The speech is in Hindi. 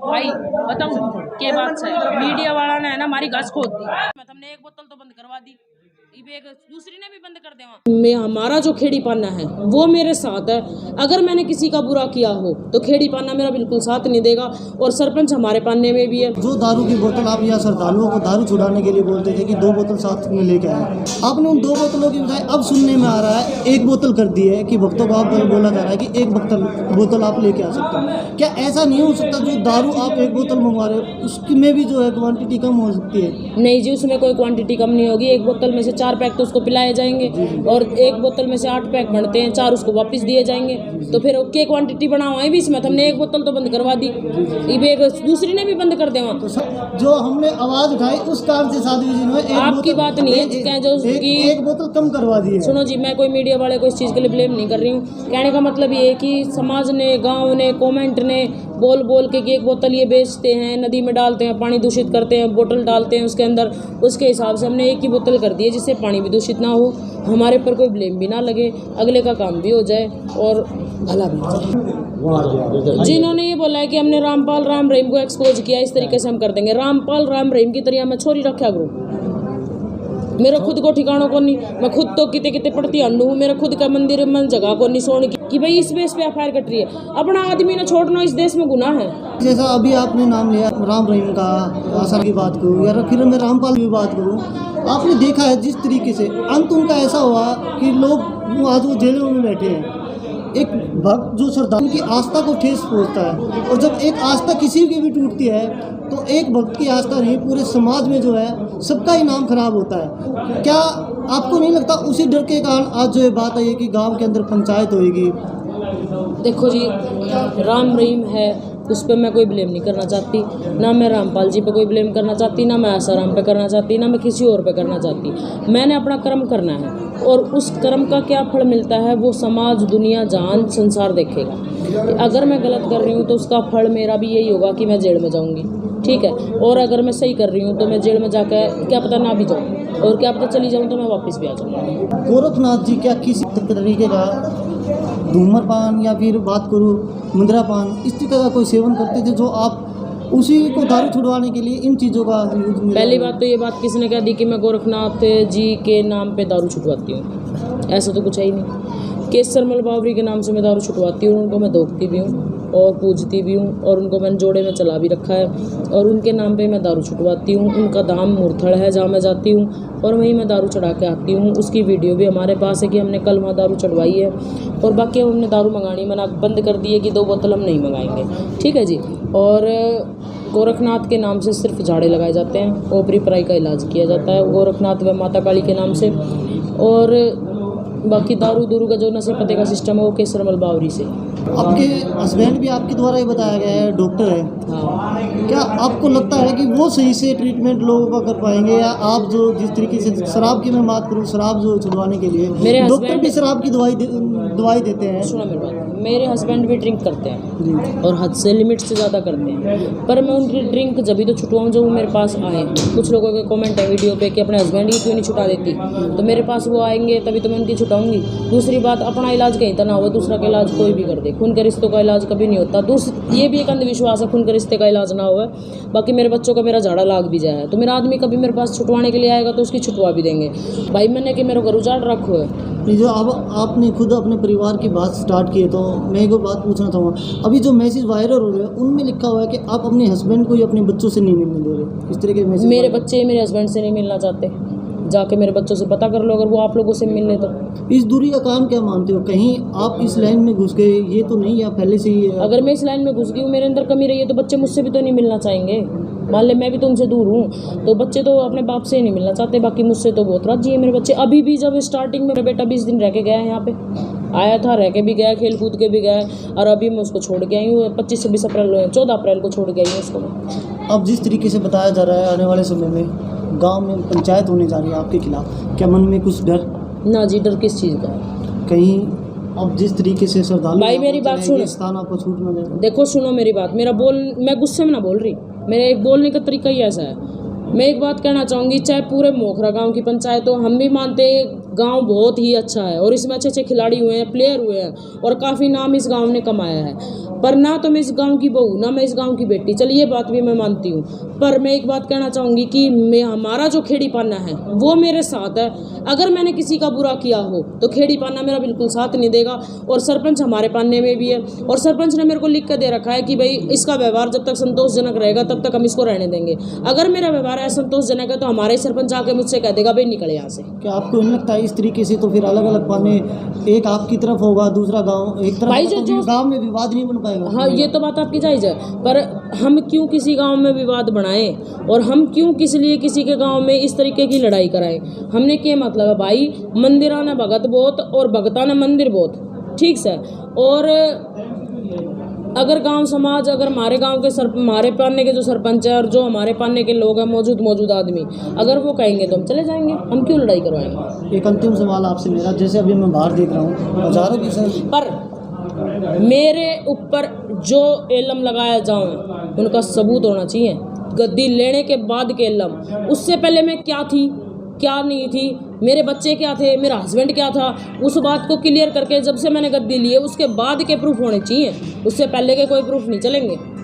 भाई बताऊँ क्या बात है, मीडिया वाला ने है ना हमारी घास खोद दी। हमने एक बोतल तो बंद करवा दी, एक दूसरी ने भी बंद कर देवा। हमारा जो खेड़ी पाना है वो मेरे साथ है। अगर मैंने किसी का बुरा किया हो तो खेड़ी पाना मेरा बिल्कुल साथ नहीं देगा, और सरपंच हमारे पाने में भी है। जो दारू की बोतल आप या श्रद्धालुओं को दारू छुड़ाने के लिए बोलते थे कि 2 बोतल साथ में लेके आए, आपने उन 2 बोतलों की बजाय अब सुनने में आ रहा है 1 बोतल कर दी है कि भक्तों को आप बोला जा रहा है कि 1 बोतल आप लेके आ सकते हो। क्या ऐसा नहीं हो सकता जो दारू आप 1 बोतल मंगवा रहे हो उसमें भी जो है क्वांटिटी कम हो सकती है? नहीं जी, उसमें कोई क्वांटिटी कम नहीं होगी। 1 बोतल में से 4 पैक तो उसको पिलाए जाएंगे और 1 बोतल में से 8 पैक बनते हैं, 4 उसको वापस दिए जाएंगे। तो फिर क्या क्वांटिटी बनाओ है भी इसमें? तो हमने 1 बोतल तो बंद करवा दी, एक दूसरी ने भी बंद कर देवा। तो जो हमने आवाज उठाई उस कारण से साध्वी जी ने आपकी बात नहीं है जो कि 1 बोतल कम करवा दी है। सुनो जी, मैं कोई मीडिया वाले को इस चीज़ के लिए ब्लेम नहीं कर रही हूँ। कहने का मतलब ये है कि समाज ने, गांव ने, कमेंट ने बोल बोल के कि 1 बोतल ये बेचते हैं, नदी में डालते हैं, पानी दूषित करते हैं, बोतल डालते हैं उसके अंदर, उसके हिसाब से हमने 1 ही बोतल कर दी है जिससे पानी भी दूषित ना हो, हमारे पर कोई ब्लेम भी ना लगे, अगले का काम भी हो जाए और भला भी हो जाए। जिन्होंने ये बोला है कि हमने रामपाल राम रहीम को एक्सपोज किया, इस तरीके से हम कर देंगे। रामपाल राम रहीम की तरह मैं छोरी रखा करूँ? मेरा खुद को ठिकानों को नहीं, मैं खुद तो किते किते पड़ती अंडू हूँ, मेरा खुद का मंदिर मन जगह को नहीं सोने कि भाई इस बेस पे एफआईआर कट रही है। अपना आदमी ना छोड़ना इस देश में गुनाह है। जैसा अभी आपने नाम लिया राम रहीम का, आशा की बात करूँ या फिर मैं रामपाल की बात करूँ, आपने देखा है जिस तरीके से अंत उनका ऐसा हुआ कि लोग आज वो जेलों में बैठे हैं। एक भक्त जो श्रद्धालु की आस्था को ठेस पहुँचता है, और जब एक आस्था किसी की भी टूटती है तो एक भक्त की आस्था नहीं पूरे समाज में जो है सबका ही नाम खराब होता है। क्या आपको नहीं लगता उसी डर के कारण आज जो ये बात आई है कि गांव के अंदर पंचायत होएगी? देखो जी, राम रहीम है उस पर मैं कोई ब्लेम नहीं करना चाहती, ना मैं रामपाल जी पे कोई ब्लेम करना चाहती, ना मैं आसाराम पे करना चाहती, ना मैं किसी और पे करना चाहती। मैंने अपना कर्म करना है और उस कर्म का क्या फल मिलता है वो समाज, दुनिया, जहान, संसार देखेगा। अगर मैं गलत कर रही हूँ तो उसका फल मेरा भी यही होगा कि मैं जेल में जाऊँगी, ठीक है। और अगर मैं सही कर रही हूँ तो मैं जेल में जाकर क्या पता ना भी जाऊँ, और क्या पता चली जाऊँ तो मैं वापस भी आ जाऊँगी। गोरखनाथ जी क्या किसी तरीके का धूम्रपान या फिर बात करूँ मुद्रापान इस तरीके का कोई सेवन करते थे जो आप उसी को दारू छुड़वाने के लिए इन चीज़ों का यूज? पहली बात तो ये बात किसने कह दी कि मैं गोरखनाथ जी के नाम पे दारू छुटवाती हूँ? ऐसा तो कुछ है ही नहीं। केसरमल बावरी के नाम से मैं दारू छुटवाती हूँ, उनको मैं धोखती भी हूँ और पूजती भी हूँ, और उनको मैंने जोड़े में चला भी रखा है, और उनके नाम पे मैं दारू छुटवाती हूँ। उनका धाम मुरथड़ है जहाँ मैं जाती हूँ और वहीं मैं दारू चढ़ा के आती हूँ। उसकी वीडियो भी हमारे पास है कि हमने कल वहाँ दारू चढ़वाई है, और बाकी हमने दारू मंगानी मना बंद कर दी है कि 2 बोतल हम नहीं मंगाएंगे, ठीक है जी। और गोरखनाथ के नाम से सिर्फ झाड़े लगाए जाते हैं, ओपरी पराई का इलाज किया जाता है गोरखनाथ व माता काली के नाम से, और बाकी दारू दूरू का जो नशे पते का सिस्टम है वो केसरमल बावरी से। आपके हस्बैंड भी आपके द्वारा ही बताया गया है, डॉक्टर है। हाँ। क्या आपको लगता है कि वो सही से ट्रीटमेंट लोगों का कर पाएंगे, या आप जो जिस तरीके से शराब की मैं बात करूँ, शराब जो छुड़वाने के लिए डॉक्टर भी शराब की दवाई देते हैं? सुनो मेरी बात, मेरे हस्बैंड भी ड्रिंक करते हैं और हद से लिमिट से ज़्यादा करते हैं, पर मैं उनकी ड्रिंक जब भी तो छुटवाऊँ जब वो मेरे पास आए। कुछ लोगों के कमेंट है वीडियो पे कि अपने हस्बैंड ही क्यों नहीं छुटा देती, तो मेरे पास वो आएंगे तभी तो मैं उनकी छुटाऊँगी। दूसरी बात, अपना इलाज कहीं तो ना हो, दूसरा का इलाज कोई भी कर दे। खून के रिश्तों का इलाज कभी नहीं होता। ये भी एक अंधविश्वास है, खून के रिश्ते का इलाज ना हो। बाकी मेरे बच्चों का मेरा झाड़ा लाग भी जाए तो मेरा आदमी कभी मेरे पास छुटवाने के लिए आएगा तो उसकी छुटवा भी देंगे। भाई मैंने कि मेरे घर उजाड़ रखो है। जो अब आपने खुद अपने परिवार की बात स्टार्ट की है, तो मैं एक बात पूछना चाहूँगा। अभी जो मैसेज वायरल हो रहे हैं उनमें लिखा हुआ है कि आप अपने हस्बैंड को या अपने बच्चों से नहीं मिलने दे रहे, इस तरह के मैसेज। मेरे बच्चे मेरे हस्बैंड से नहीं मिलना चाहते, जाके मेरे बच्चों से पता कर लो अगर वो आप लोगों से मिलने। तो इस दूरी का काम क्या मानते हो? कहीं आप इस लाइन में घुस गए, ये तो नहीं या पहले से ही है? अगर मैं इस लाइन में घुस गई हूँ, मेरे अंदर कमी रही है, तो बच्चे मुझसे भी तो नहीं मिलना चाहेंगे। मान ले मैं भी तुमसे दूर हूँ तो बच्चे तो अपने बाप से ही नहीं मिलना चाहते, बाकी मुझसे तो बहुत राजी है मेरे बच्चे। अभी भी जब स्टार्टिंग में मेरा बेटा 20 दिन रह के गया है, यहाँ पे आया था, रह के भी गया, खेल कूद के भी गया, और अभी मैं उसको छोड़ के आई हूँ 25-26 अप्रैल 14 अप्रैल को छोड़ के आई हूँ उसको। अब जिस तरीके से बताया जा रहा है आने वाले समय में गांव में पंचायत होने जा रही है आपके खिलाफ, क्या मन में कुछ डर? ना जी, डर किस चीज़ का? कहीं अब जिस तरीके से श्रद्धालु, भाई मेरी बात सुनो, स्थान आपको छूट ना दे। देखो सुनो मेरी बात, मैं गुस्से में ना बोल रही, मेरे एक बोलने का तरीका ही ऐसा है। मैं एक बात कहना चाहूँगी, चाहे पूरे मोखरा गांव की पंचायत हो, हम भी मानते गांव बहुत ही अच्छा है और इसमें अच्छे अच्छे खिलाड़ी हुए हैं, प्लेयर हुए हैं और काफ़ी नाम इस गांव ने कमाया है। पर ना तो मैं इस गांव की बहू, ना मैं इस गांव की बेटी, चलिए ये बात भी मैं मानती हूँ। पर मैं एक बात कहना चाहूँगी कि हमारा जो खेड़ी पाना है वो मेरे साथ है। अगर मैंने किसी का बुरा किया हो तो खेड़ी पाना मेरा बिल्कुल साथ नहीं देगा। और सरपंच हमारे पाने में भी है और सरपंच ने मेरे को लिख कर दे रखा है कि भाई इसका व्यवहार जब तक संतोषजनक रहेगा तब तक हम इसको रहने देंगे। अगर मेरा व्यवहार असंतोषजनक है तो हमारे सरपंच आके मुझसे कह देगा भाई निकल यहाँ से। क्या आपको नहीं लगता है इस तरीके से तो फिर अलग अलग पाने, एक आपकी तरफ होगा दूसरा गांव एक तरफ, भाई तो गांव में विवाद नहीं बन पाएगा? हाँ, ये तो बात आपकी जायज़ है, पर हम क्यों किसी गांव में विवाद बढ़ाएं और हम क्यों किस लिए किसी के गांव में इस तरीके की लड़ाई कराएं? हमने क्या मतलब है भाई, मंदिरा ने भगत बहुत और भगता ने मंदिर बहुत, ठीक है। और अगर गांव समाज, अगर हमारे गांव के हमारे पाने के जो सरपंच है और जो हमारे पाने के लोग हैं मौजूद आदमी, अगर वो कहेंगे तो हम चले जाएंगे, हम क्यों लड़ाई करवाएंगे। एक अंतिम सवाल आपसे मेरा, जैसे अभी मैं बाहर देख रहा हूँ हजारों की संख्या पर मेरे ऊपर जो एलम लगाया जाए उनका सबूत होना चाहिए। गद्दी लेने के बाद के एलम, उससे पहले मैं क्या थी क्या नहीं थी, मेरे बच्चे क्या थे, मेरा हस्बैंड क्या था, उस बात को क्लियर करके जब से मैंने गद्दी ली है उसके बाद के प्रूफ होने चाहिए, उससे पहले के कोई प्रूफ नहीं चलेंगे।